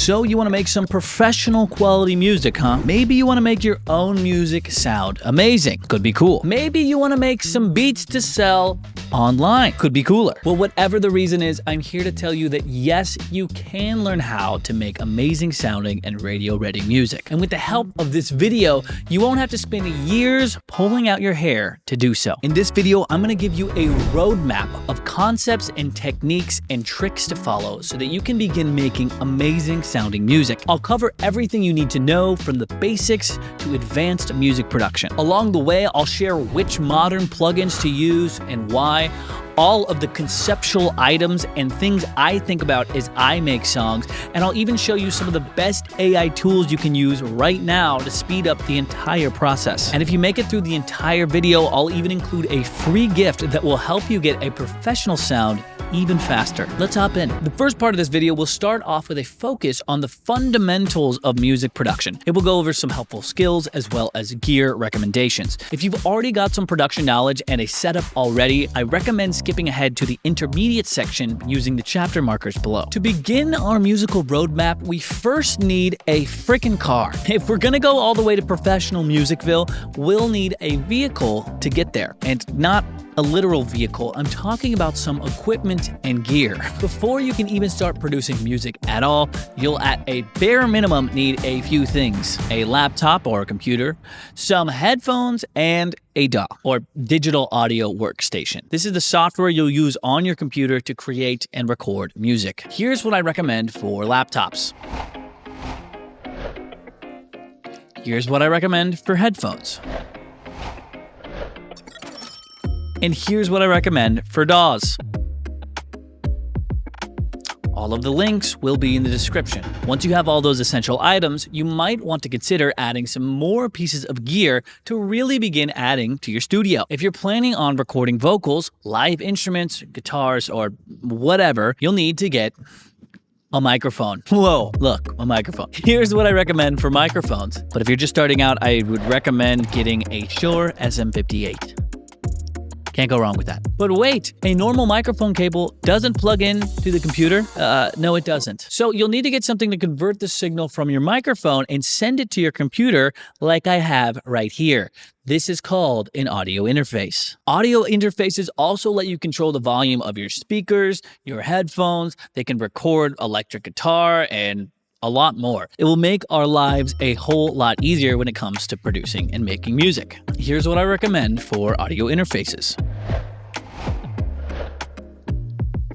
So you want to make some professional quality music, huh? Maybe you want to make your own music sound amazing. Could be cool. Maybe you want to make some beats to sell online. Could be cooler. Well, whatever the reason is, I'm here to tell you that yes, you can learn how to make amazing sounding and radio-ready music. And with the help of this video, you won't have to spend years pulling out your hair to do so. In this video, I'm going to give you a roadmap of concepts and techniques and tricks to follow so that you can begin making amazing sounding music. I'll cover everything you need to know from the basics to advanced music production. Along the way, I'll share which modern plugins to use and why, all of the conceptual items and things I think about as I make songs, and I'll even show you some of the best AI tools you can use right now to speed up the entire process. And if you make it through the entire video, I'll even include a free gift that will help you get a professional sound even faster. Let's hop in. The first part of this video will start off with a focus on the fundamentals of music production. It will go over some helpful skills as well as gear recommendations. If you've already got some production knowledge and a setup already, I recommend skipping ahead to the intermediate section using the chapter markers below. To begin our musical roadmap, we first need a freaking car. If we're gonna go all the way to professional musicville, we'll need a vehicle to get there, and not a literal vehicle. I'm talking about some equipment and gear. Before you can even start producing music at all, you'll at a bare minimum need a few things: a laptop or a computer, some headphones, and a DAW, or digital audio workstation. This is the software you'll use on your computer to create and record music. Here's what I recommend for laptops. Here's what I recommend for headphones. And here's what I recommend for DAWs. All of the links will be in the description. Once you have all those essential items, you might want to consider adding some more pieces of gear to really begin adding to your studio. If you're planning on recording vocals, live instruments, guitars, or whatever, you'll need to get a microphone. Whoa, look, a microphone. Here's what I recommend for microphones. But if you're just starting out, I would recommend getting a Shure SM58. Can't go wrong with that. But wait, a normal microphone cable doesn't plug in to the computer. No, it doesn't. So you'll need to get something to convert the signal from your microphone and send it to your computer like I have right here. This is called an audio interface. Audio interfaces also let you control the volume of your speakers, your headphones. They can record electric guitar and a lot more. It will make our lives a whole lot easier when it comes to producing and making music. Here's what I recommend for audio interfaces.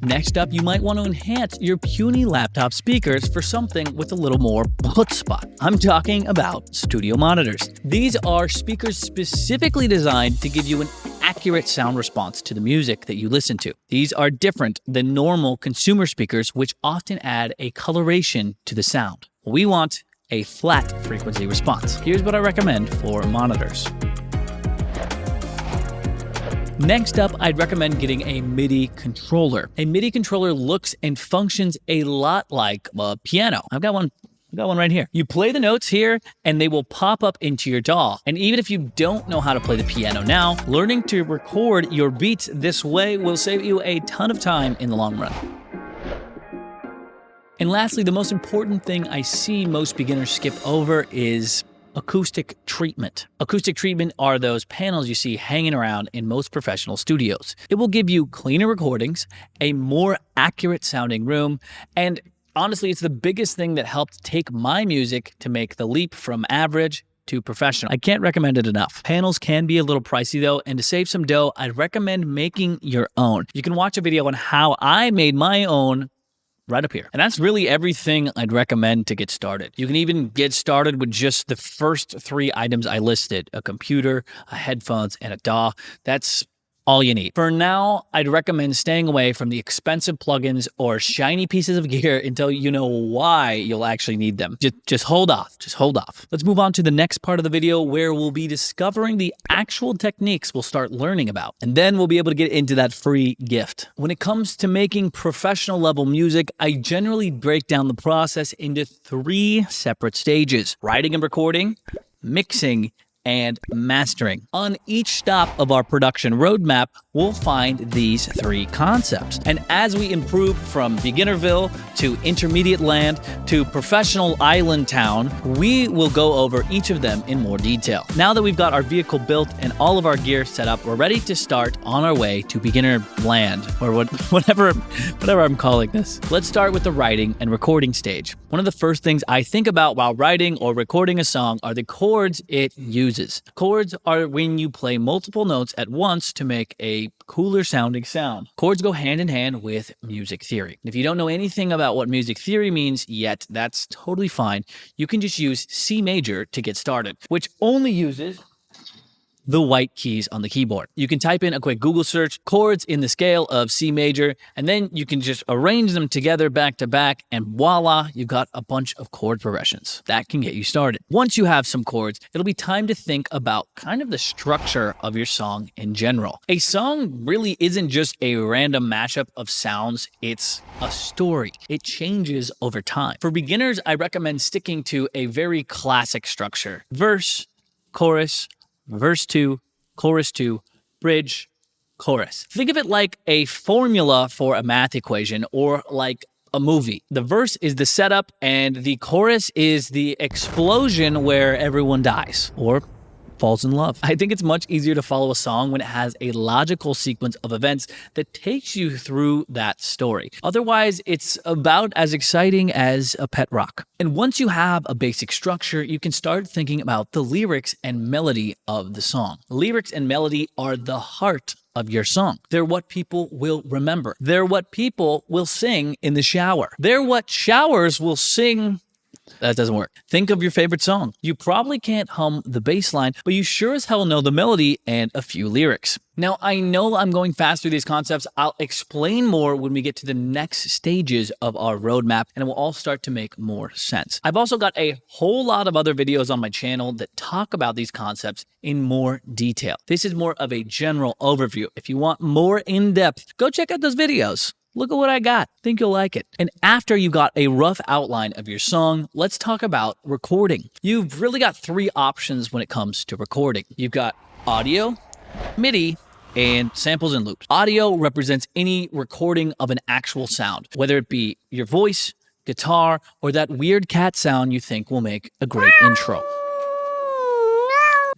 Next up, you might want to enhance your puny laptop speakers for something with a little more chutzpah. I'm talking about studio monitors. These are speakers specifically designed to give you an accurate sound response to the music that you listen to. These are different than normal consumer speakers, which often add a coloration to the sound. We want a flat frequency response. Here's what I recommend for monitors. Next up, I'd recommend getting a MIDI controller. A MIDI controller looks and functions a lot like a piano. I've got one right here. You play the notes here and they will pop up into your DAW. And even if you don't know how to play the piano now, learning to record your beats this way will save you a ton of time in the long run. And lastly, the most important thing I see most beginners skip over is acoustic treatment. Acoustic treatment are those panels you see hanging around in most professional studios. It will give you cleaner recordings, a more accurate sounding room, and honestly, it's the biggest thing that helped take my music to make the leap from average to professional. I can't recommend it enough. Panels can be a little pricey though, and to save some dough, I'd recommend making your own. You can watch a video on how I made my own right up here. And that's really everything I'd recommend to get started. You can even get started with just the first 3 items I listed: a computer, a headphones, and a DAW. That's all you need. For now, I'd recommend staying away from the expensive plugins or shiny pieces of gear until you know why you'll actually need them. Just hold off. Just hold off. Let's move on to the next part of the video where we'll be discovering the actual techniques we'll start learning about. And then we'll be able to get into that free gift. When it comes to making professional level music, I generally break down the process into 3 separate stages: writing and recording, mixing, and mastering. On each stop of our production roadmap, we'll find these three concepts. And as we improve from Beginnerville to Intermediate Land to Professional Island Town, we will go over each of them in more detail. Now that we've got our vehicle built and all of our gear set up, we're ready to start on our way to Beginner Land, or whatever I'm calling this. Let's start with the writing and recording stage. One of the first things I think about while writing or recording a song are the chords it uses. Chords are when you play multiple notes at once to make a cooler sounding sound. Chords go hand in hand with music theory. If you don't know anything about what music theory means yet, that's totally fine. You can just use C major to get started, which only uses the white keys on the keyboard. You can type in a quick Google search, chords in the scale of C major, and then you can just arrange them together back to back, and voila, you've got a bunch of chord progressions. That can get you started. Once you have some chords, it'll be time to think about kind of the structure of your song in general. A song really isn't just a random mashup of sounds, it's a story. It changes over time. For beginners, I recommend sticking to a very classic structure. Verse, chorus, verse 2, chorus 2, bridge, chorus. Think of it like a formula for a math equation or like a movie. The verse is the setup and the chorus is the explosion where everyone dies or falls in love. I think it's much easier to follow a song when it has a logical sequence of events that takes you through that story. Otherwise, it's about as exciting as a pet rock. And once you have a basic structure, you can start thinking about the lyrics and melody of the song. Lyrics and melody are the heart of your song. They're what people will remember. They're what people will sing in the shower. They're what showers will sing. That doesn't work. Think of your favorite song. You probably can't hum the bass line, but you sure as hell know the melody and a few lyrics. Now, I know I'm going fast through these concepts. I'll explain more when we get to the next stages of our roadmap, and it will all start to make more sense. I've also got a whole lot of other videos on my channel that talk about these concepts in more detail. This is more of a general overview. If you want more in-depth, go check out those videos. Look at what I got. Think you'll like it. And after you've got a rough outline of your song, let's talk about recording. You've really got three options when it comes to recording. You've got audio, MIDI, and samples and loops. Audio represents any recording of an actual sound, whether it be your voice, guitar, or that weird cat sound you think will make a great intro.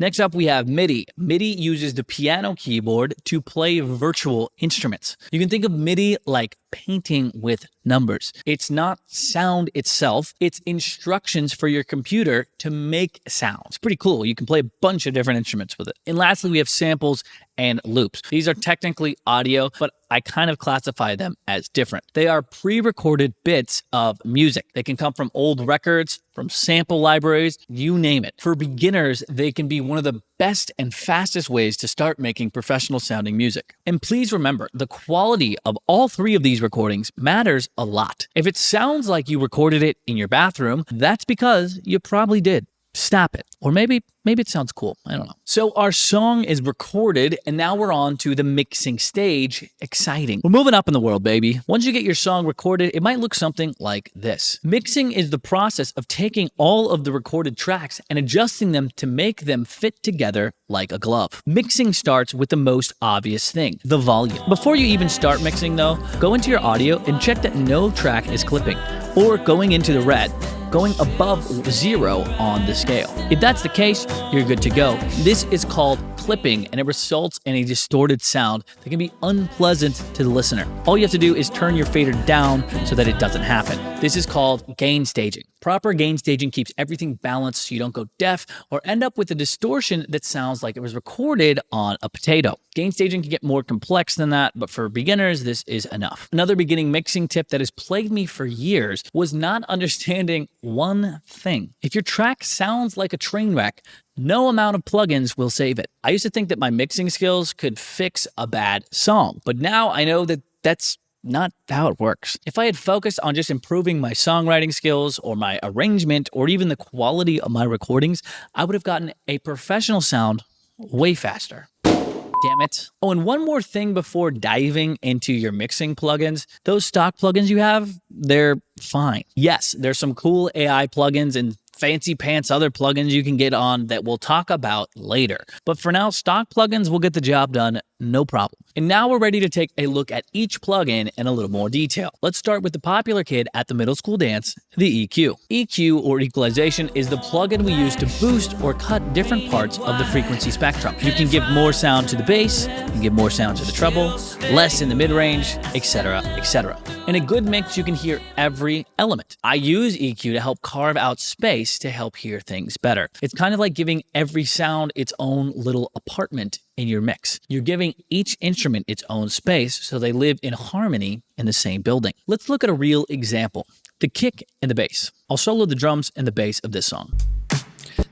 Next up, we have MIDI. MIDI uses the piano keyboard to play virtual instruments. You can think of MIDI like painting with numbers. It's not sound itself, it's instructions for your computer to make sound. It's pretty cool. You can play a bunch of different instruments with it. And lastly, we have samples and loops. These are technically audio, but I kind of classify them as different. They are pre-recorded bits of music. They can come from old records, from sample libraries, you name it. For beginners, they can be one of the best and fastest ways to start making professional sounding music. And please remember, the quality of all three of these recordings matters a lot. If it sounds like you recorded it in your bathroom, that's because you probably did. Stop it. Or maybe it sounds cool. I don't know. So our song is recorded, and now we're on to the mixing stage. Exciting. We're moving up in the world, baby. Once you get your song recorded, it might look something like this. Mixing is the process of taking all of the recorded tracks and adjusting them to make them fit together like a glove. Mixing starts with the most obvious thing, the volume. Before you even start mixing, though, go into your audio and check that no track is clipping or going into the red, going above 0 on the scale. If that's the case, you're good to go. This is called clipping, and it results in a distorted sound that can be unpleasant to the listener. All you have to do is turn your fader down so that it doesn't happen. This is called gain staging. Proper gain staging keeps everything balanced so you don't go deaf or end up with a distortion that sounds like it was recorded on a potato. Gain staging can get more complex than that, but for beginners, this is enough. Another beginning mixing tip that has plagued me for years was not understanding one thing. If your track sounds like a train wreck, no amount of plugins will save it. I used to think that my mixing skills could fix a bad song, but now I know that that's not how it works. If I had focused on just improving my songwriting skills or my arrangement or even the quality of my recordings, I would have gotten a professional sound way faster. Damn it. Oh, and one more thing before diving into your mixing plugins. Those stock plugins you have, they're fine. Yes, there's some cool AI plugins and fancy pants other plugins you can get on that we'll talk about later. But for now, stock plugins will get the job done, no problem. And now we're ready to take a look at each plugin in a little more detail. Let's start with the popular kid at the middle school dance, the EQ. EQ, or equalization, is the plugin we use to boost or cut different parts of the frequency spectrum. You can give more sound to the bass, you can give more sound to the treble, less in the mid-range, etc., etc. In a good mix, you can hear every element. I use EQ to help carve out space to help hear things better. It's kind of like giving every sound its own little apartment in your mix. You're giving each instrument its own space so they live in harmony in the same building. Let's look at a real example. The kick and the bass. I'll solo the drums and the bass of this song.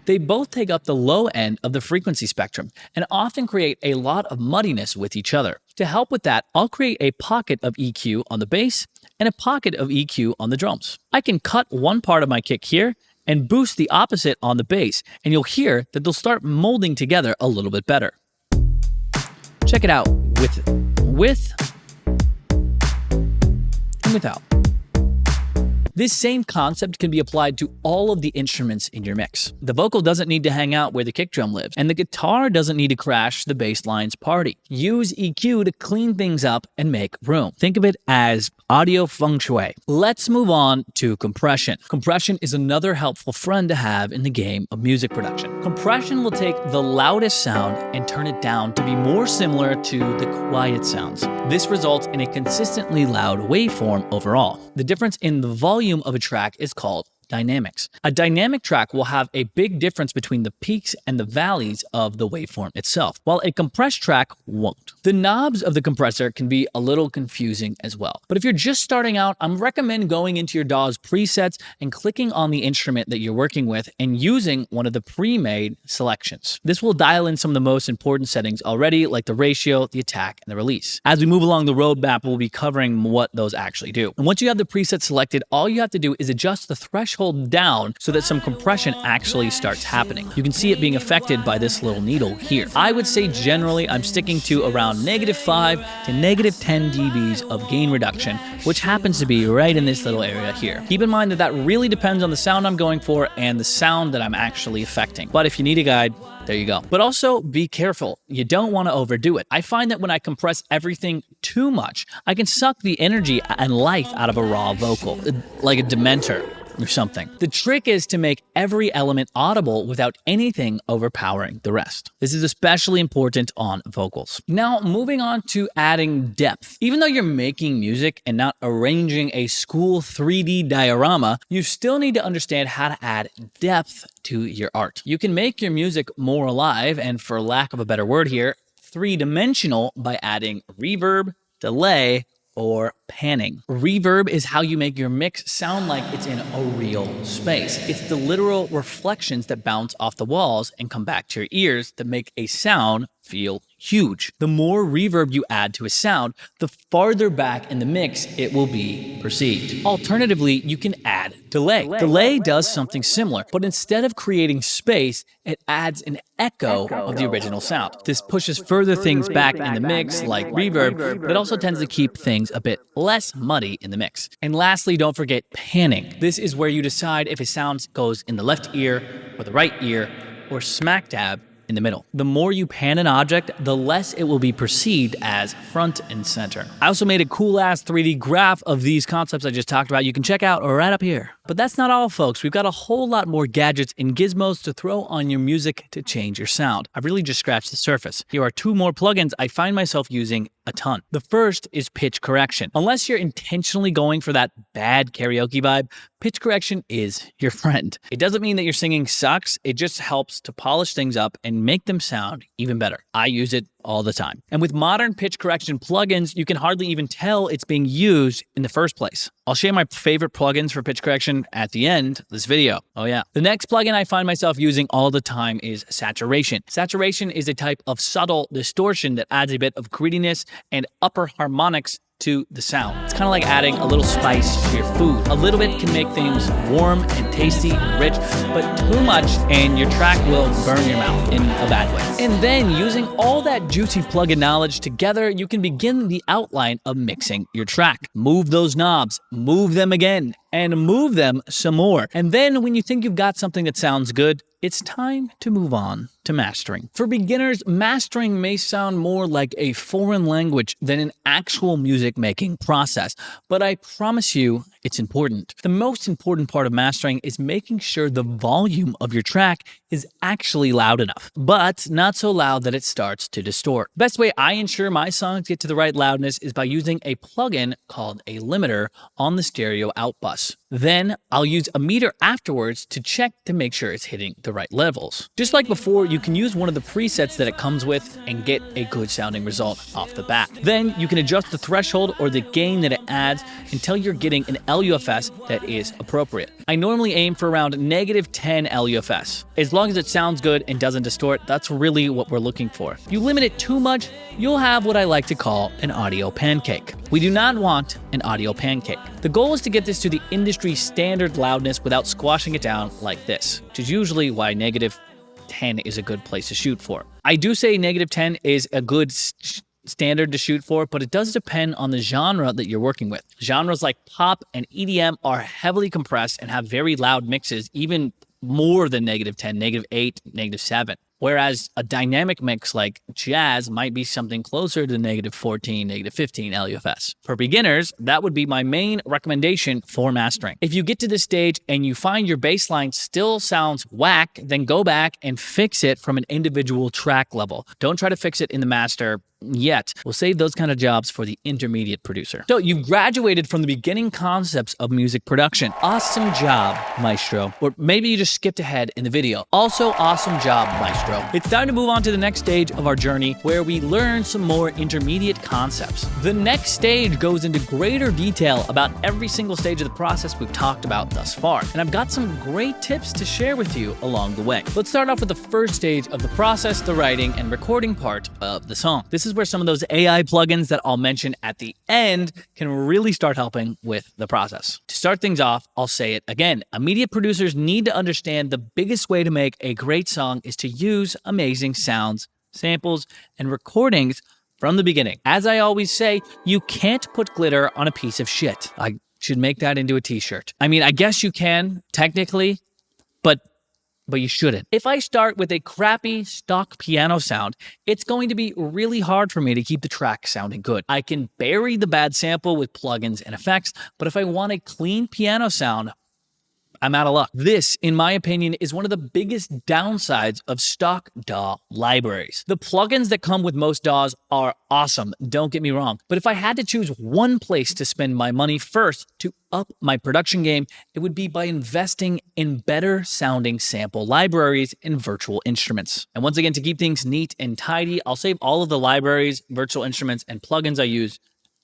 They both take up the low end of the frequency spectrum and often create a lot of muddiness with each other. To help with that, I'll create a pocket of EQ on the bass and a pocket of EQ on the drums. I can cut one part of my kick here and boost the opposite on the bass, and you'll hear that they'll start molding together a little bit better. Check it out with and without. This same concept can be applied to all of the instruments in your mix. The vocal doesn't need to hang out where the kick drum lives, and the guitar doesn't need to crash the bass line's party. Use EQ to clean things up and make room. Think of it as audio feng shui. Let's move on to compression. Compression is another helpful friend to have in the game of music production. Compression will take the loudest sound and turn it down to be more similar to the quiet sounds. This results in a consistently loud waveform overall. The difference in the volume of a track is called dynamics. A dynamic track will have a big difference between the peaks and the valleys of the waveform itself, while a compressed track won't. The knobs of the compressor can be a little confusing as well. But if you're just starting out, I'm recommend going into your DAW's presets and clicking on the instrument that you're working with and using one of the pre-made selections. This will dial in some of the most important settings already, like the ratio, the attack, and the release. As we move along the roadmap, we'll be covering what those actually do. And once you have the preset selected, all you have to do is adjust the threshold down so that some compression actually starts happening. You can see it being affected by this little needle here. I would say generally I'm sticking to around -5 to -10 dBs of gain reduction, which happens to be right in this little area here. Keep in mind that that really depends on the sound I'm going for and the sound that I'm actually affecting. But if you need a guide, there you go. But also be careful. You don't want to overdo it. I find that when I compress everything too much, I can suck the energy and life out of a raw vocal, like a Dementor or something. The trick is to make every element audible without anything overpowering the rest. This is especially important on vocals. Now, moving on to adding depth. Even though you're making music and not arranging a school 3D diorama, you still need to understand how to add depth to your art. You can make your music more alive, and for lack of a better word here, three-dimensional by adding reverb, delay, or panning. Reverb is how you make your mix sound like it's in a real space. It's the literal reflections that bounce off the walls and come back to your ears that make a sound feel huge. The more reverb you add to a sound, the farther back in the mix it will be perceived. Alternatively, you can add delay. Delay does something similar, but instead of creating space, it adds an echo of the original sound. This pushes further things back in the mix, like reverb, but it also tends to keep things a bit less muddy in the mix. And lastly, don't forget panning. This is where you decide if a sound goes in the left ear or the right ear or smack dab in the middle. The more you pan an object, the less it will be perceived as front and center. I also made a cool ass 3D graph of these concepts I just talked about. You can check out right up here. But that's not all, folks. We've got a whole lot more gadgets and gizmos to throw on your music to change your sound. I've really just scratched the surface. Here are 2 more plugins I find myself using a ton. The first is pitch correction. Unless you're intentionally going for that bad karaoke vibe, pitch correction is your friend. It doesn't mean that your singing sucks. It just helps to polish things up and make them sound even better. I use it all the time. And with modern pitch correction plugins, you can hardly even tell it's being used in the first place. I'll share my favorite plugins for pitch correction at the end of this video. Oh yeah. The next plugin I find myself using all the time is saturation. Saturation is a type of subtle distortion that adds a bit of grittiness and upper harmonics to the sound. It's kind of like adding a little spice to your food. A little bit can make things warm and tasty and rich, but too much and your track will burn your mouth in a bad way. And then using all that juicy plugin knowledge together, you can begin the outline of mixing your track. Move those knobs, move them again, and move them some more. And then when you think you've got something that sounds good, it's time to move on to mastering. For beginners, mastering may sound more like a foreign language than an actual music making process, but I promise you it's important. The most important part of mastering is making sure the volume of your track is actually loud enough, but not so loud that it starts to distort. Best way I ensure my songs get to the right loudness is by using a plugin called a limiter on the stereo out bus. Then I'll use a meter afterwards to check to make sure it's hitting the right levels. Just like before, you can use one of the presets that it comes with and get a good sounding result off the bat. Then you can adjust the threshold or the gain that it adds until you're getting an LUFS that is appropriate. I normally aim for around -10 LUFS. As long as it sounds good and doesn't distort, that's really what we're looking for. If you limit it too much, you'll have what I like to call an audio pancake. We do not want an audio pancake. The goal is to get this to the industry standard loudness without squashing it down like this, which is usually why -10 is a good place to shoot for. I do say -10 is a good standard to shoot for, but it does depend on the genre that you're working with. Genres like pop and EDM are heavily compressed and have very loud mixes, even more than -10, -8, -7. Whereas a dynamic mix like jazz might be something closer to -14, -15 LUFS. For beginners, that would be my main recommendation for mastering. If you get to this stage and you find your bass line still sounds whack, then go back and fix it from an individual track level. Don't try to fix it in the master yet. We'll save those kind of jobs for the intermediate producer. So you've graduated from the beginning concepts of music production. Awesome job, maestro. Or maybe you just skipped ahead in the video. Also, awesome job, maestro. It's time to move on to the next stage of our journey where we learn some more intermediate concepts. The next stage goes into greater detail about every single stage of the process we've talked about thus far. And I've got some great tips to share with you along the way. Let's start off with the first stage of the process, the writing and recording part of the song. This is where some of those AI plugins that I'll mention at the end can really start helping with the process. To start things off, I'll say it again. Immediate producers need to understand the biggest way to make a great song is to use amazing sounds, samples, and recordings from the beginning. As I always say, you can't put glitter on a piece of shit. I should make that into a t-shirt. I mean, I guess you can, technically, but you shouldn't. If I start with a crappy stock piano sound, it's going to be really hard for me to keep the track sounding good. I can bury the bad sample with plugins and effects, but if I want a clean piano sound, I'm out of luck. This, in my opinion, is one of the biggest downsides of stock DAW libraries. The plugins that come with most DAWs are awesome, don't get me wrong. But if I had to choose one place to spend my money first to up my production game, it would be by investing in better sounding sample libraries and virtual instruments. And once again, to keep things neat and tidy, I'll save all of the libraries, virtual instruments, and plugins I use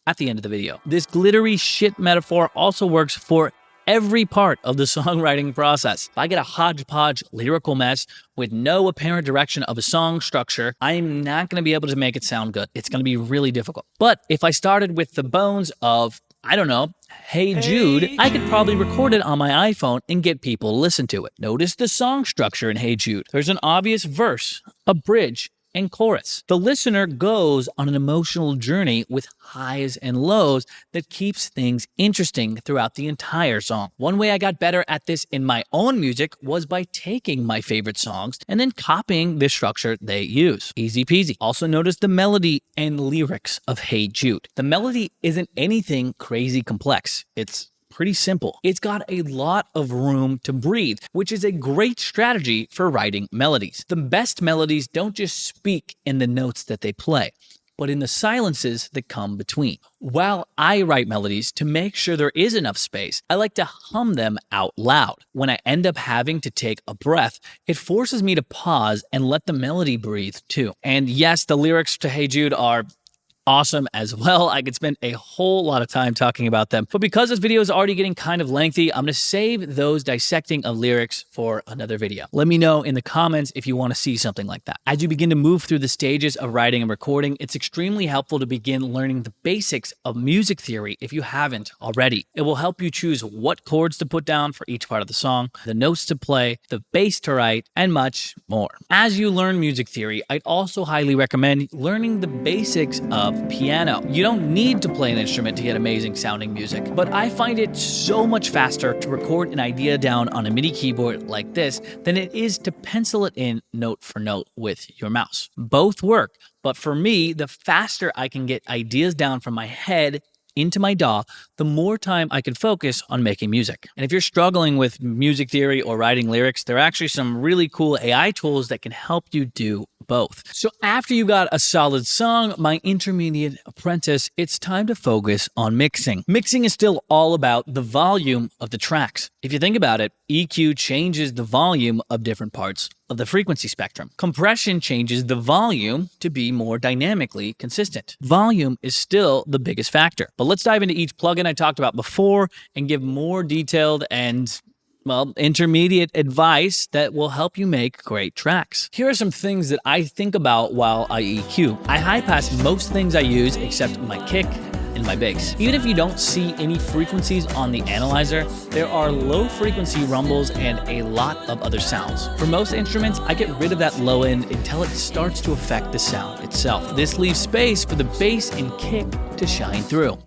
at the end of the video. This glittery shit metaphor also works for every part of the songwriting process. If I get a hodgepodge lyrical mess with no apparent direction of a song structure, I'm not going to be able to make it sound good. It's going to be really difficult. But if I started with the bones of, I don't know, Hey Jude, I could probably record it on my iPhone and get people to listen to it. Notice the song structure in Hey Jude. There's an obvious verse, a bridge, and chorus. The listener goes on an emotional journey with highs and lows that keeps things interesting throughout the entire song. One way I got better at this in my own music was by taking my favorite songs and then copying the structure they use. Easy peasy. Also notice the melody and lyrics of Hey Jude. The melody isn't anything crazy complex. It's pretty simple. It's got a lot of room to breathe, which is a great strategy for writing melodies. The best melodies don't just speak in the notes that they play, but in the silences that come between. While I write melodies to make sure there is enough space, I like to hum them out loud. When I end up having to take a breath, it forces me to pause and let the melody breathe too. And yes, the lyrics to Hey Jude are awesome as well. I could spend a whole lot of time talking about them. But because this video is already getting kind of lengthy, I'm going to save those dissecting of lyrics for another video. Let me know in the comments if you want to see something like that. As you begin to move through the stages of writing and recording, it's extremely helpful to begin learning the basics of music theory if you haven't already. It will help you choose what chords to put down for each part of the song, the notes to play, the bass to write, and much more. As you learn music theory, I'd also highly recommend learning the basics of piano. You don't need to play an instrument to get amazing sounding music, but I find it so much faster to record an idea down on a MIDI keyboard like this than it is to pencil it in note for note with your mouse. Both work, but for me, the faster I can get ideas down from my head into my DAW, the more time I can focus on making music. And if you're struggling with music theory or writing lyrics, there are actually some really cool AI tools that can help you do both. So after you got a solid song, my intermediate apprentice, it's time to focus on mixing. Mixing is still all about the volume of the tracks. If you think about it, EQ changes the volume of different parts of the frequency spectrum. Compression changes the volume to be more dynamically consistent. Volume is still the biggest factor. But let's dive into each plugin I talked about before and give more detailed and intermediate advice that will help you make great tracks. Here are some things that I think about while I EQ. I high pass most things I use except my kick and my bass. Even if you don't see any frequencies on the analyzer, there are low frequency rumbles and a lot of other sounds. For most instruments, I get rid of that low end until it starts to affect the sound itself. This leaves space for the bass and kick to shine through.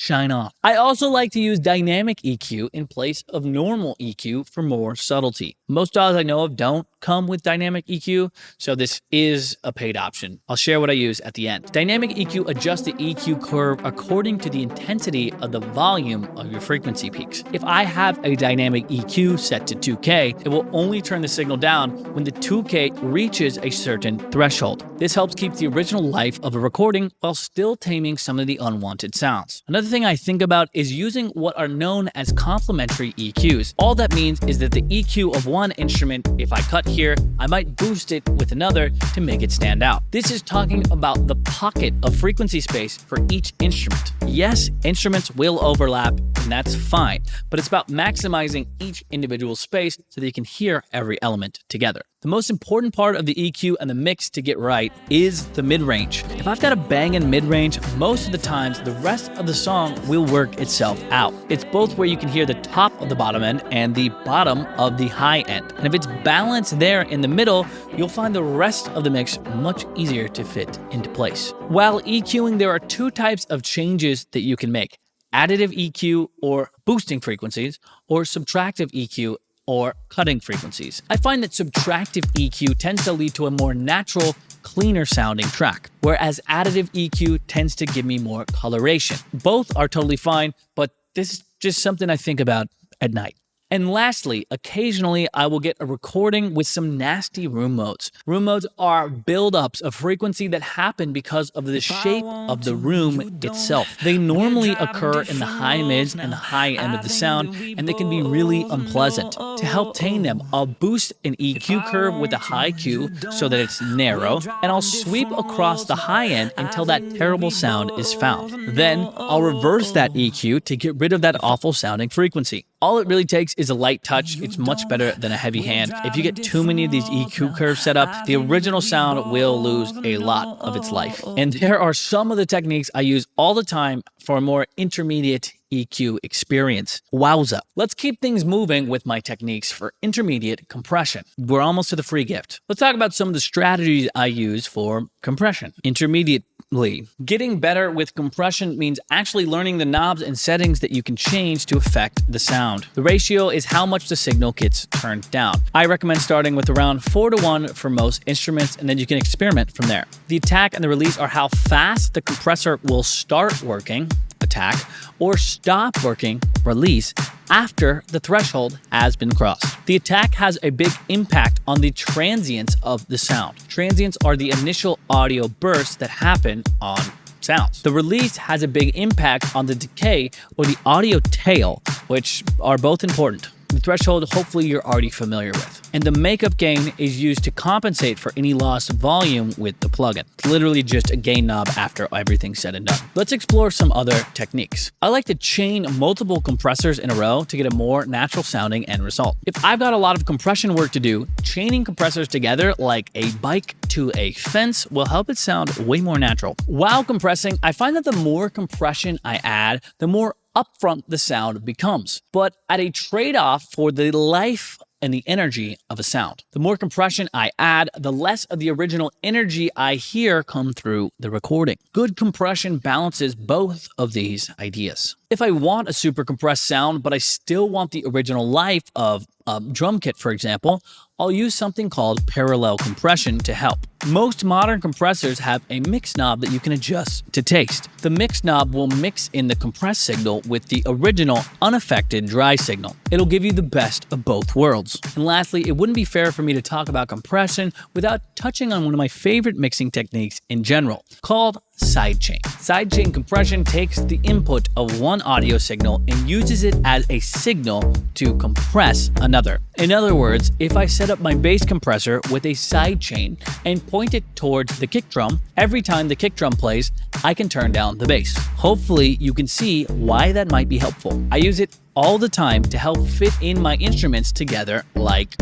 Shine off. I also like to use dynamic EQ in place of normal EQ for more subtlety. Most DAWs I know of don't come with dynamic EQ, so this is a paid option. I'll share what I use at the end. Dynamic EQ adjusts the EQ curve according to the intensity of the volume of your frequency peaks. If I have a dynamic EQ set to 2K, it will only turn the signal down when the 2K reaches a certain threshold. This helps keep the original life of a recording while still taming some of the unwanted sounds. Another thing I think about is using what are known as complementary EQs. All that means is that the EQ of one instrument, if I cut here, I might boost it with another to make it stand out. This is talking about the pocket of frequency space for each instrument. Yes, instruments will overlap, and that's fine, but it's about maximizing each individual space so that you can hear every element together. The most important part of the EQ and the mix to get right is the mid-range. If I've got a banging mid-range, most of the times the rest of the song will work itself out. It's both where you can hear the top of the bottom end and the bottom of the high end. And if it's balanced there in the middle, you'll find the rest of the mix much easier to fit into place. While EQing, there are two types of changes that you can make: additive EQ or boosting frequencies, or subtractive EQ or cutting frequencies. I find that subtractive EQ tends to lead to a more natural, cleaner sounding track, whereas additive EQ tends to give me more coloration. Both are totally fine, but this is just something I think about at night. And lastly, occasionally I will get a recording with some nasty room modes. Room modes are buildups of frequency that happen because of the shape of the room itself. They normally occur in the high mids and the high end of the sound, and they can be really unpleasant. To help tame them, I'll boost an EQ curve with a high Q so that it's narrow, and I'll sweep across the high end until that terrible sound is found. Then I'll reverse that EQ to get rid of that awful sounding frequency. All it really takes is a light touch. It's much better than a heavy hand. If you get too many of these EQ curves set up, the original sound will lose a lot of its life. And there are some of the techniques I use all the time for a more intermediate EQ experience. Wowza. Let's keep things moving with my techniques for intermediate compression. We're almost to the free gift. Let's talk about some of the strategies I use for compression. Intermediately. Getting better with compression means actually learning the knobs and settings that you can change to affect the sound. The ratio is how much the signal gets turned down. I recommend starting with around 4:1 for most instruments, and then you can experiment from there. The attack and the release are how fast the compressor will start working, attack, or stop working, release, after the threshold has been crossed. The attack has a big impact on the transients of the sound. Transients are the initial audio bursts that happen on sounds. The release has a big impact on the decay or the audio tail, which are both important. The threshold, hopefully you're already familiar with. And the makeup gain is used to compensate for any lost volume with the plugin. It's literally just a gain knob after everything's said and done. Let's explore some other techniques. I like to chain multiple compressors in a row to get a more natural sounding end result. If I've got a lot of compression work to do, chaining compressors together like a bike to a fence will help it sound way more natural. While compressing, I find that the more compression I add, the more upfront the sound becomes. But at a trade-off for the life and the energy of a sound. The more compression I add, the less of the original energy I hear come through the recording. Good compression balances both of these ideas. If I want a super compressed sound, but I still want the original life of a drum kit, for example, I'll use something called parallel compression to help. Most modern compressors have a mix knob that you can adjust to taste. The mix knob will mix in the compressed signal with the original unaffected dry signal. It'll give you the best of both worlds. And lastly, it wouldn't be fair for me to talk about compression without touching on one of my favorite mixing techniques in general, called sidechain. Sidechain compression takes the input of one audio signal and uses it as a signal to compress another. In other words, if I set up my bass compressor with a sidechain and point it towards the kick drum, every time the kick drum plays, I can turn down the bass. Hopefully, you can see why that might be helpful. I use it all the time to help fit in my instruments together like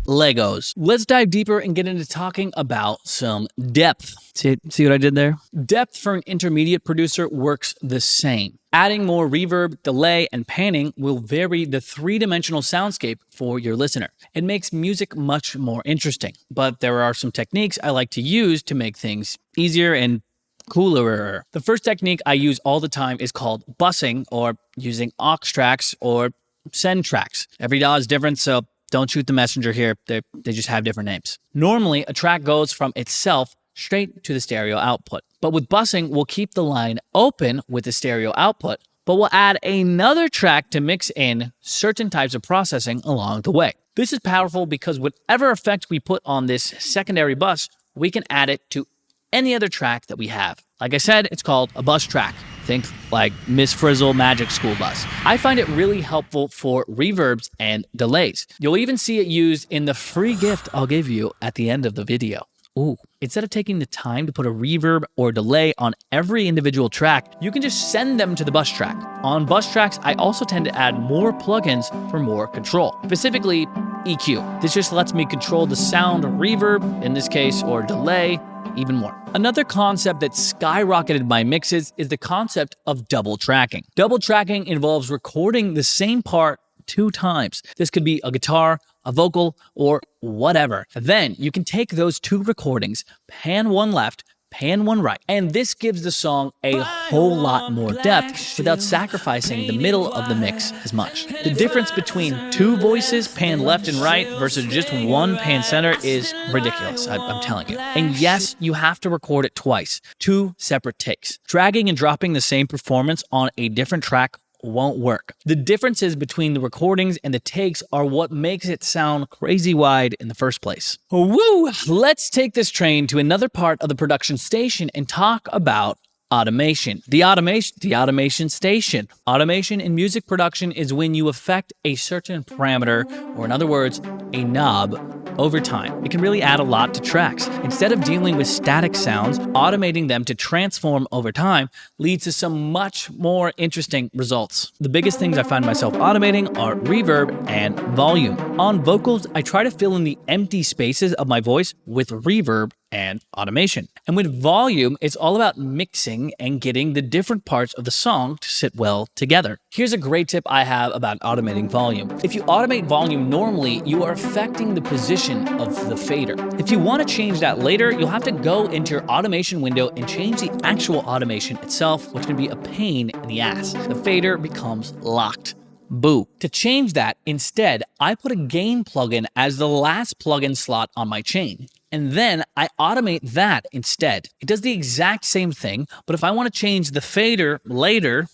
Legos. Let's dive deeper and get into talking about some depth. See what I did there? Depth for an intermediate producer works the same. Adding more reverb, delay, and panning will vary the three-dimensional soundscape for your listener. It makes music much more interesting. But there are some techniques I like to use to make things easier and cooler. The first technique I use all the time is called bussing, or using aux tracks or send tracks. Every DAW is different, so don't shoot the messenger here. They just have different names. Normally, a track goes from itself straight to the stereo output. But with bussing, we'll keep the line open with the stereo output, but we'll add another track to mix in certain types of processing along the way. This is powerful because whatever effect we put on this secondary bus, we can add it to any other track that we have. Like I said, it's called a bus track. Think like Miss Frizzle Magic School Bus. I find it really helpful for reverbs and delays. You'll even see it used in the free gift I'll give you at the end of the video. Ooh, instead of taking the time to put a reverb or delay on every individual track, you can just send them to the bus track. On bus tracks, I also tend to add more plugins for more control, specifically EQ. This just lets me control the sound reverb, in this case, or delay, even more. Another concept that skyrocketed my mixes is the concept of double tracking. Double tracking involves recording the same part 2 times. This could be a guitar, a vocal, or whatever. Then you can take those 2 recordings, pan one left, pan one right, and this gives the song a whole lot more depth without sacrificing the middle of the mix as much. The difference between 2 voices pan left and right versus just 1 pan center is ridiculous, I'm telling you. And yes, you have to record it twice, 2 separate takes. Dragging and dropping the same performance on a different track won't work. The differences between the recordings and the takes are what makes it sound crazy wide in the first place. Woo! Let's take this train to another part of the production station and talk about automation. The automation station. Automation in music production is when you affect a certain parameter, or in other words, a knob, over time. It can really add a lot to tracks. Instead of dealing with static sounds, automating them to transform over time leads to some much more interesting results. The biggest things I find myself automating are reverb and volume. On vocals, I try to fill in the empty spaces of my voice with reverb and automation. And with volume, it's all about mixing and getting the different parts of the song to sit well together. Here's a great tip I have about automating volume. If you automate volume normally, you are affecting the position of the fader. If you want to change that later, you'll have to go into your automation window and change the actual automation itself, which can be a pain in the ass. The fader becomes locked. Boo. To change that, instead, I put a gain plugin as the last plugin slot on my chain. And then I automate that instead. It does the exact same thing, but if I want to change the fader later,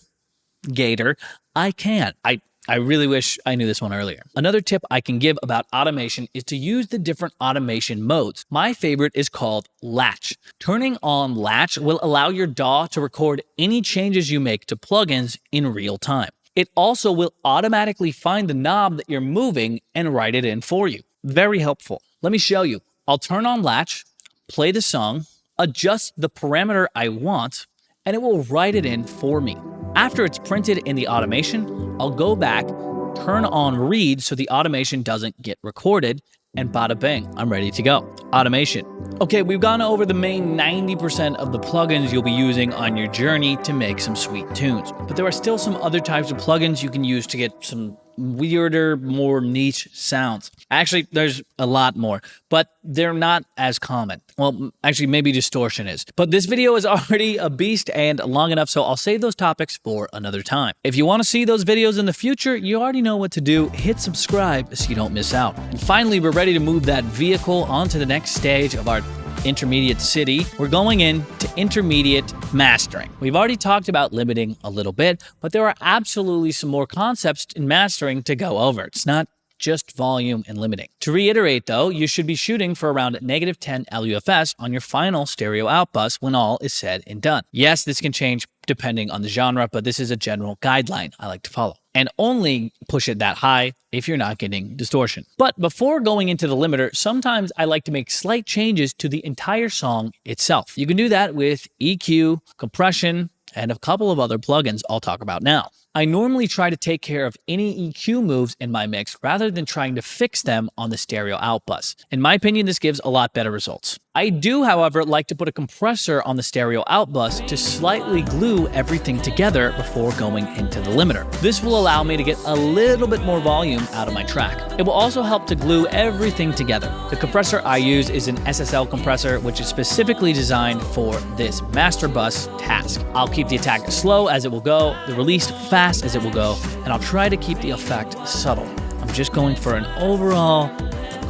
gator, I can. I really wish I knew this one earlier. Another tip I can give about automation is to use the different automation modes. My favorite is called Latch. Turning on Latch will allow your DAW to record any changes you make to plugins in real time. It also will automatically find the knob that you're moving and write it in for you. Very helpful. Let me show you. I'll turn on Latch, play the song, adjust the parameter I want, and it will write it in for me. After it's printed in the automation, I'll go back, turn on read so the automation doesn't get recorded, and bada bang, I'm ready to go. Automation. Okay, we've gone over the main 90% of the plugins you'll be using on your journey to make some sweet tunes. But there are still some other types of plugins you can use to get some weirder, more niche sounds. Actually, there's a lot more, but they're not as common. Well, actually, maybe distortion is. But this video is already a beast and long enough, so I'll save those topics for another time. If you want to see those videos in the future, you already know what to do. Hit subscribe so you don't miss out. And finally, we're ready to move that vehicle onto the next stage of our intermediate city. We're going into intermediate mastering. We've already talked about limiting a little bit, but there are absolutely some more concepts in mastering to go over. It's not just volume and limiting. To reiterate though, you should be shooting for around -10 LUFS on your final stereo outbus when all is said and done. Yes, this can change depending on the genre, but this is a general guideline I like to follow. And only push it that high if you're not getting distortion. But before going into the limiter, sometimes I like to make slight changes to the entire song itself. You can do that with EQ, compression, and a couple of other plugins I'll talk about now. I normally try to take care of any EQ moves in my mix rather than trying to fix them on the stereo outbus. In my opinion, this gives a lot better results. I do, however, like to put a compressor on the stereo outbus to slightly glue everything together before going into the limiter. This will allow me to get a little bit more volume out of my track. It will also help to glue everything together. The compressor I use is an SSL compressor, which is specifically designed for this master bus task. I'll keep the attack slow as it will go, the release fast as it will go, and I'll try to keep the effect subtle. I'm just going for an overall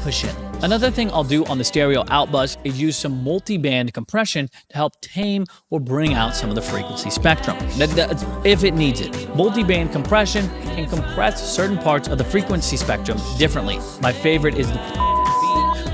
cushion. Another thing I'll do on the stereo outbus is use some multi-band compression to help tame or bring out some of the frequency spectrum, if it needs it. Multi-band compression can compress certain parts of the frequency spectrum differently. My favorite is the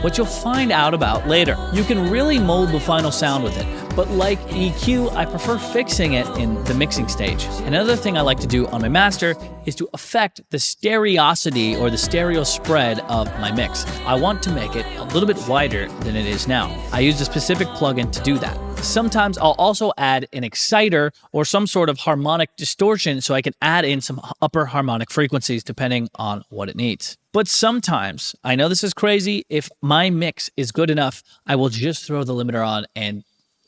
which you'll find out about later. You can really mold the final sound with it, but like EQ, I prefer fixing it in the mixing stage. Another thing I like to do on my master is to affect the stereosity or the stereo spread of my mix. I want to make it a little bit wider than it is now. I use a specific plugin to do that. Sometimes I'll also add an exciter or some sort of harmonic distortion so I can add in some upper harmonic frequencies depending on what it needs. But sometimes, I know this is crazy, if my mix is good enough, I will just throw the limiter on and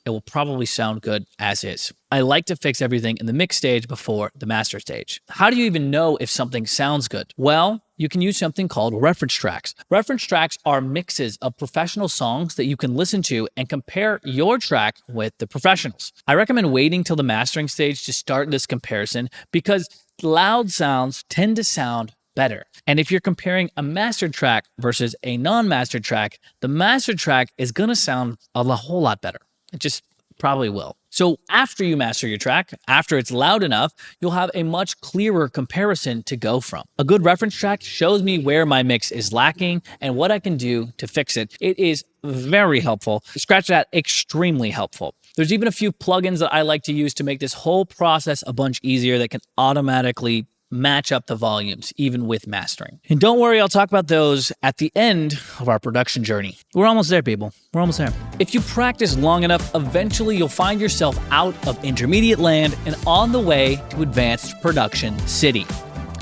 it will probably sound good as is. I like to fix everything in the mix stage before the master stage. How do you even know if something sounds good? Well, you can use something called reference tracks. Reference tracks are mixes of professional songs that you can listen to and compare your track with the professionals. I recommend waiting till the mastering stage to start this comparison because loud sounds tend to sound better. And if you're comparing a mastered track versus a non-mastered track, the mastered track is gonna sound a whole lot better. It just probably will. So after you master your track, after it's loud enough, you'll have a much clearer comparison to go from. A good reference track shows me where my mix is lacking and what I can do to fix it. It is very helpful. Scratch that, extremely helpful. There's even a few plugins that I like to use to make this whole process a bunch easier that can automatically match up the volumes, even with mastering. And don't worry, I'll talk about those at the end of our production journey. We're almost there, people. We're almost there. If you practice long enough, eventually you'll find yourself out of intermediate land and on the way to advanced production city.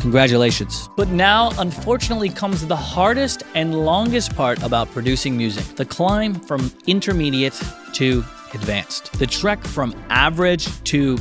Congratulations. But now, unfortunately, comes the hardest and longest part about producing music, the climb from intermediate to advanced. The trek from average to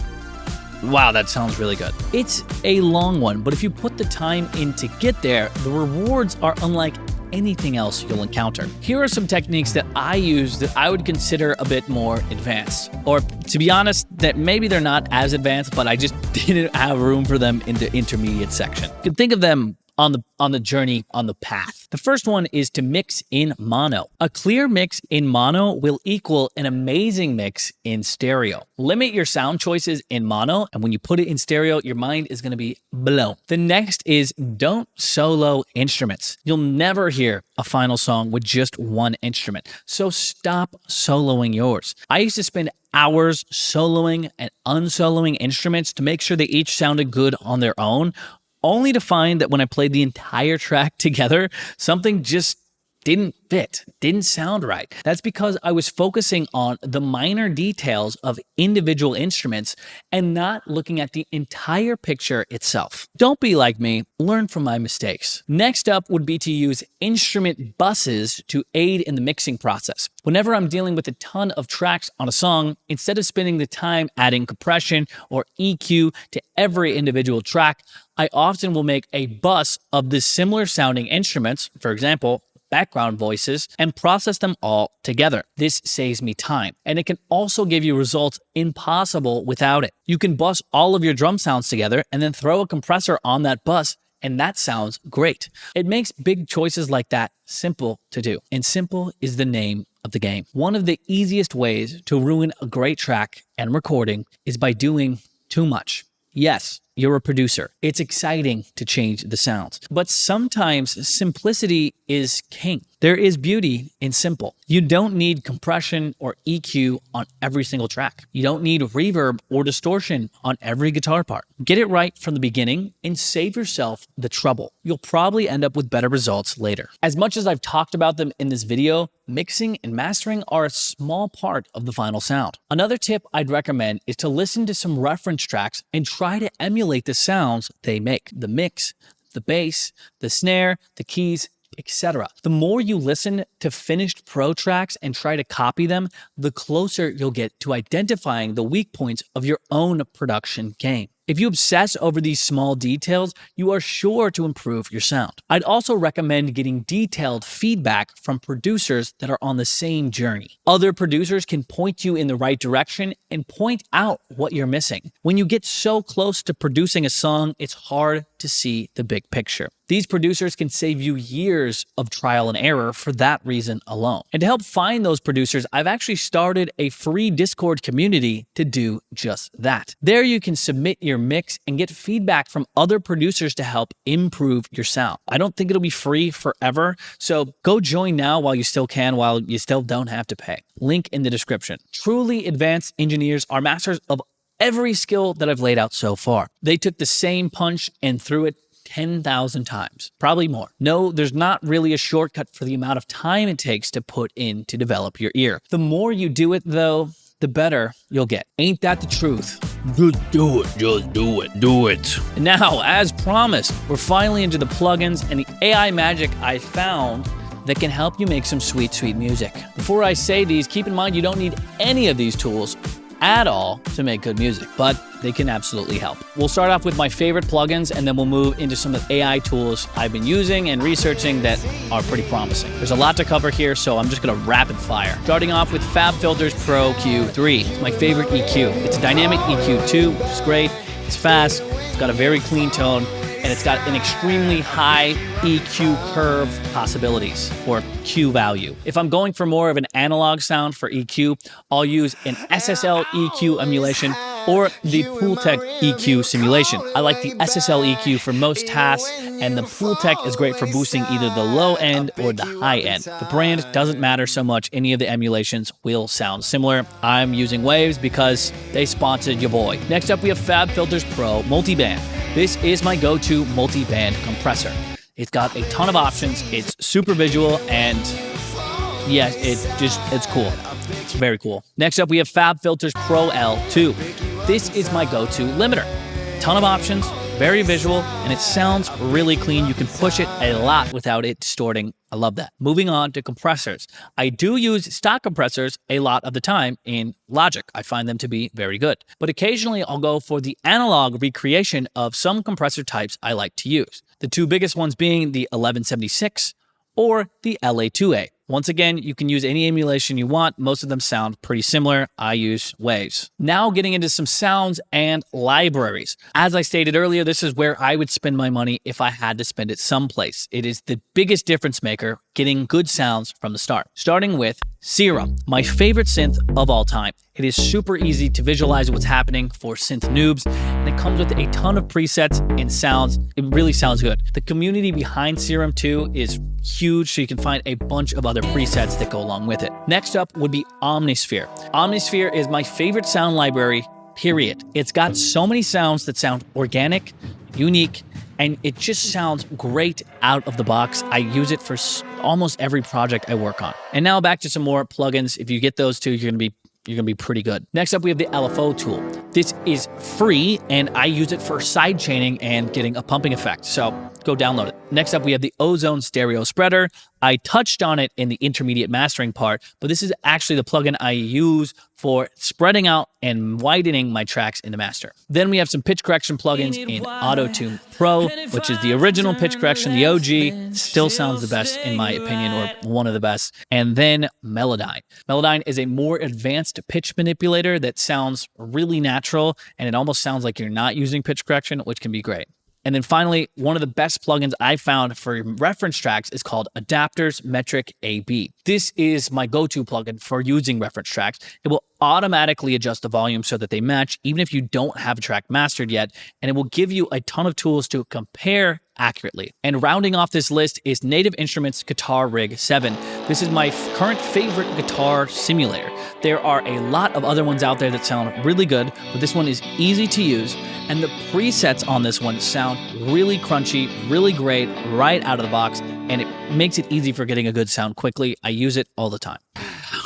wow, that sounds really good. It's a long one, but if you put the time in to get there, the rewards are unlike anything else you'll encounter. Here are some techniques that I use that I would consider a bit more advanced. Or to be honest, that maybe they're not as advanced, but I just didn't have room for them in the intermediate section. You can think of them on the journey, on the path. The first one is to mix in mono. A clear mix in mono will equal an amazing mix in stereo. Limit your sound choices in mono, and when you put it in stereo, your mind is gonna be blown. The next is don't solo instruments. You'll never hear a final song with just one instrument, so stop soloing yours. I used to spend hours soloing and unsoloing instruments to make sure they each sounded good on their own, only to find that when I played the entire track together, something just didn't fit, didn't sound right. That's because I was focusing on the minor details of individual instruments and not looking at the entire picture itself. Don't be like me, learn from my mistakes. Next up would be to use instrument buses to aid in the mixing process. Whenever I'm dealing with a ton of tracks on a song, instead of spending the time adding compression or EQ to every individual track, I often will make a bus of the similar sounding instruments, for example, background voices, and process them all together. This saves me time, and it can also give you results impossible without it. You can bus all of your drum sounds together and then throw a compressor on that bus, and that sounds great. It makes big choices like that simple to do, and simple is the name of the game. One of the easiest ways to ruin a great track and recording is by doing too much. Yes, you're a producer. It's exciting to change the sounds, but sometimes simplicity is king. There is beauty in simple. You don't need compression or EQ on every single track. You don't need reverb or distortion on every guitar part. Get it right from the beginning and save yourself the trouble. You'll probably end up with better results later. As much as I've talked about them in this video, mixing and mastering are a small part of the final sound. Another tip I'd recommend is to listen to some reference tracks and try to emulate the sounds they make. The mix, the bass, the snare, the keys, etc. The more you listen to finished pro tracks and try to copy them, the closer you'll get to identifying the weak points of your own production game. If you obsess over these small details, you are sure to improve your sound. I'd also recommend getting detailed feedback from producers that are on the same journey. Other producers can point you in the right direction and point out what you're missing. When you get so close to producing a song, it's hard to see the big picture. These producers can save you years of trial and error for that reason alone. And to help find those producers, I've actually started a free Discord community to do just that. There you can submit your mix and get feedback from other producers to help improve your sound. I don't think it'll be free forever, so go join now while you still can, while you still don't have to pay. Link in the description. Truly advanced engineers are masters of every skill that I've laid out so far. They took the same punch and threw it 10,000 times, probably more. No, there's not really a shortcut for the amount of time it takes to put in to develop your ear. The more you do it, though, the better you'll get. Ain't that the truth? Just do it. Now, as promised, we're finally into the plugins and the AI magic I found that can help you make some sweet, sweet music. Before I say these, keep in mind you don't need any of these tools at all to make good music, but they can absolutely help. We'll start off with my favorite plugins, and then we'll move into some of the AI tools I've been using and researching that are pretty promising. There's a lot to cover here, so I'm just gonna rapid fire. Starting off with FabFilter's Pro Q3. It's my favorite EQ. It's a dynamic EQ2, which is great. It's fast, it's got a very clean tone, and it's got an extremely high EQ curve possibilities, or Q value. If I'm going for more of an analog sound for EQ, I'll use an SSL EQ emulation or the Pultec EQ simulation. I like the SSL EQ for most tasks, and the Pultec is great for boosting either the low end or the high end. The brand doesn't matter so much. Any of the emulations will sound similar. I'm using Waves because they sponsored your boy. Next up, we have FabFilter's Pro Multiband. This is my go-to multi-band compressor. It's got a ton of options, it's super visual, and yeah, it's cool. It's very cool. Next up, we have FabFilter's Pro L2. This is my go-to limiter. Ton of options, very visual, and it sounds really clean. You can push it a lot without it distorting. I love that. Moving on to compressors. I do use stock compressors a lot of the time in Logic. I find them to be very good. But occasionally I'll go for the analog recreation of some compressor types I like to use. The two biggest ones being the 1176 or the LA2A. Once again, you can use any emulation you want. Most of them sound pretty similar. I use Waves. Now getting into some sounds and libraries. As I stated earlier, this is where I would spend my money if I had to spend it someplace. It is the biggest difference maker, getting good sounds from the start. Starting with Serum, my favorite synth of all time. It is super easy to visualize what's happening for synth noobs, and it comes with a ton of presets and sounds. It really sounds good. The community behind Serum 2 is huge, so you can find a bunch of other presets that go along with it. Next up would be Omnisphere. Omnisphere is my favorite sound library, period. It's got so many sounds that sound organic, unique, and it just sounds great out of the box. I use it for almost every project I work on. And now back to some more plugins. If you get those two, you're gonna be pretty good. Next up, we have the LFO tool. This is free, and I use it for side chaining and getting a pumping effect. So go download it. Next up, we have the Ozone Stereo Spreader. I touched on it in the intermediate mastering part, but this is actually the plugin I use for spreading out and widening my tracks in the master. Then we have some pitch correction plugins in Auto-Tune Pro, which is the original pitch correction, the OG, still sounds the best in my opinion, or one of the best. And then Melodyne. Melodyne is a more advanced pitch manipulator that sounds really natural, and it almost sounds like you're not using pitch correction, which can be great. And then finally, one of the best plugins I found for reference tracks is called Adapters Metric AB. This is my go-to plugin for using reference tracks. It will automatically adjust the volume so that they match, even if you don't have a track mastered yet, and it will give you a ton of tools to compare accurately. And rounding off this list is Native Instruments Guitar Rig 7. This is my current favorite guitar simulator. There are a lot of other ones out there that sound really good, but this one is easy to use, and the presets on this one sound really crunchy, really great right out of the box, and it makes it easy for getting a good sound quickly. I use it all the time.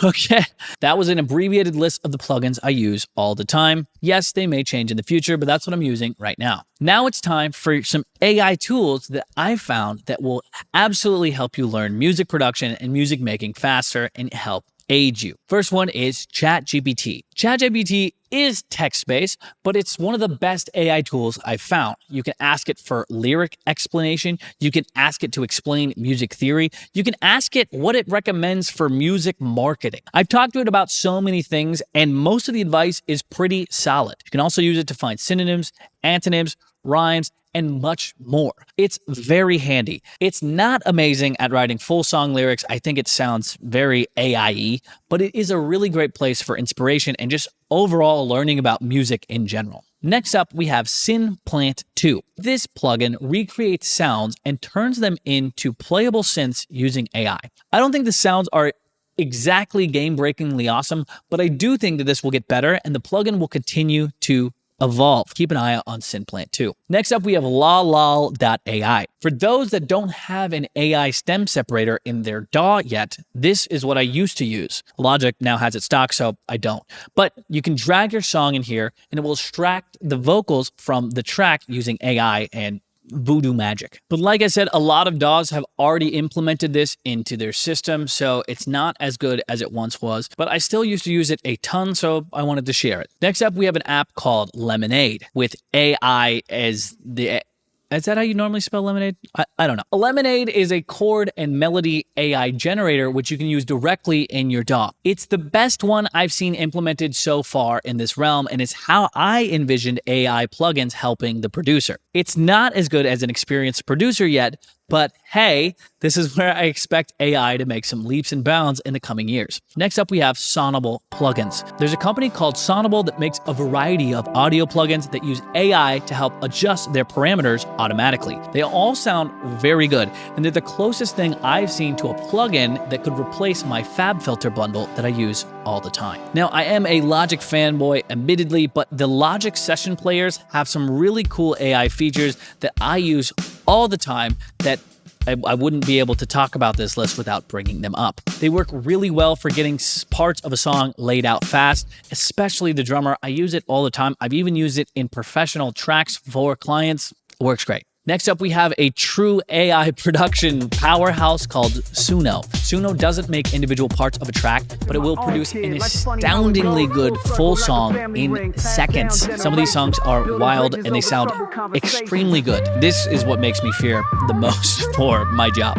Okay, that was an abbreviated list of the plugins I use all the time. Yes, they may change in the future, but that's what I'm using right now. Now it's time for some AI tools that I found that will absolutely help you learn music production and music making faster and help aid you. First one is ChatGPT. ChatGPT is text-based, but it's one of the best AI tools I've found. You can ask it for lyric explanation. You can ask it to explain music theory. You can ask it what it recommends for music marketing. I've talked to it about so many things, and most of the advice is pretty solid. You can also use it to find synonyms, antonyms, rhymes, and much more. It's very handy. It's not amazing at writing full song lyrics. I think it sounds very AI-y, but it is a really great place for inspiration and just overall learning about music in general. Next up, we have Synths 2. This plugin recreates sounds and turns them into playable synths using AI. I don't think the sounds are exactly game-breakingly awesome, but I do think that this will get better and the plugin will continue to evolve. Keep an eye out on Synths 2. Next up, we have LaLal.ai. For those that don't have an AI stem separator in their DAW yet, this is what I used to use. Logic now has it stock, so I don't. But you can drag your song in here and it will extract the vocals from the track using AI and voodoo magic. But like I said, a lot of DAWs have already implemented this into their system, so it's not as good as it once was, but I still used to use it a ton, so I wanted to share it. Next up, we have an app called Lemonade with AI as the... Is that how you normally spell lemonade? I don't know. Lemonade is a chord and melody AI generator, which you can use directly in your DAW. It's the best one I've seen implemented so far in this realm, and it's how I envisioned AI plugins helping the producer. It's not as good as an experienced producer yet, but hey, this is where I expect AI to make some leaps and bounds in the coming years. Next up, we have Sonable plugins. There's a company called Sonable that makes a variety of audio plugins that use AI to help adjust their parameters automatically. They all sound very good, and they're the closest thing I've seen to a plugin that could replace my FabFilter bundle that I use all the time. Now, I am a Logic fanboy, admittedly, but the Logic session players have some really cool AI features that I use all the time that I wouldn't be able to talk about this list without bringing them up. They work really well for getting parts of a song laid out fast, especially the drummer. I use it all the time. I've even used it in professional tracks for clients. It works great. Next up, we have a true AI production powerhouse called Suno. Suno doesn't make individual parts of a track, but it will produce an astoundingly good full song in seconds. Some of these songs are wild and they sound extremely good. This is what makes me fear the most for my job.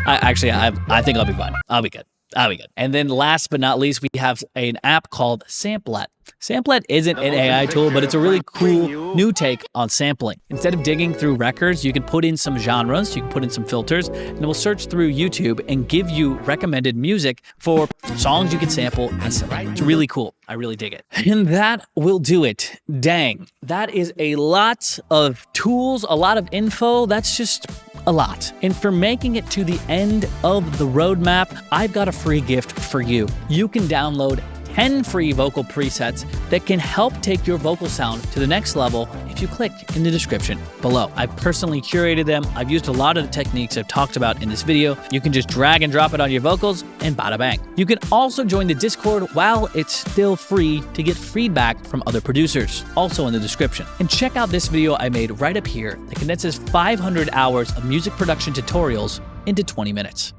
I think I'll be fine. I'll be good. And then last but not least, we have an app called Samplet. Samplet isn't an AI tool, but it's a really cool new take on sampling. Instead of digging through records, you can put in some genres, you can put in some filters, and it will search through YouTube and give you recommended music for songs you can sample instantly. It's really cool. I really dig it. And that will do it. Dang, that is a lot of tools, a lot of info. That's just a lot. And for making it to the end of the roadmap, I've got a free gift for you. You can download 10 free vocal presets that can help take your vocal sound to the next level if you click in the description below. I personally curated them. I've used a lot of the techniques I've talked about in this video. You can just drag and drop it on your vocals and bada bang. You can also join the Discord while it's still free to get feedback from other producers, also in the description. And check out this video I made right up here that condenses 500 hours of music production tutorials into 20 minutes.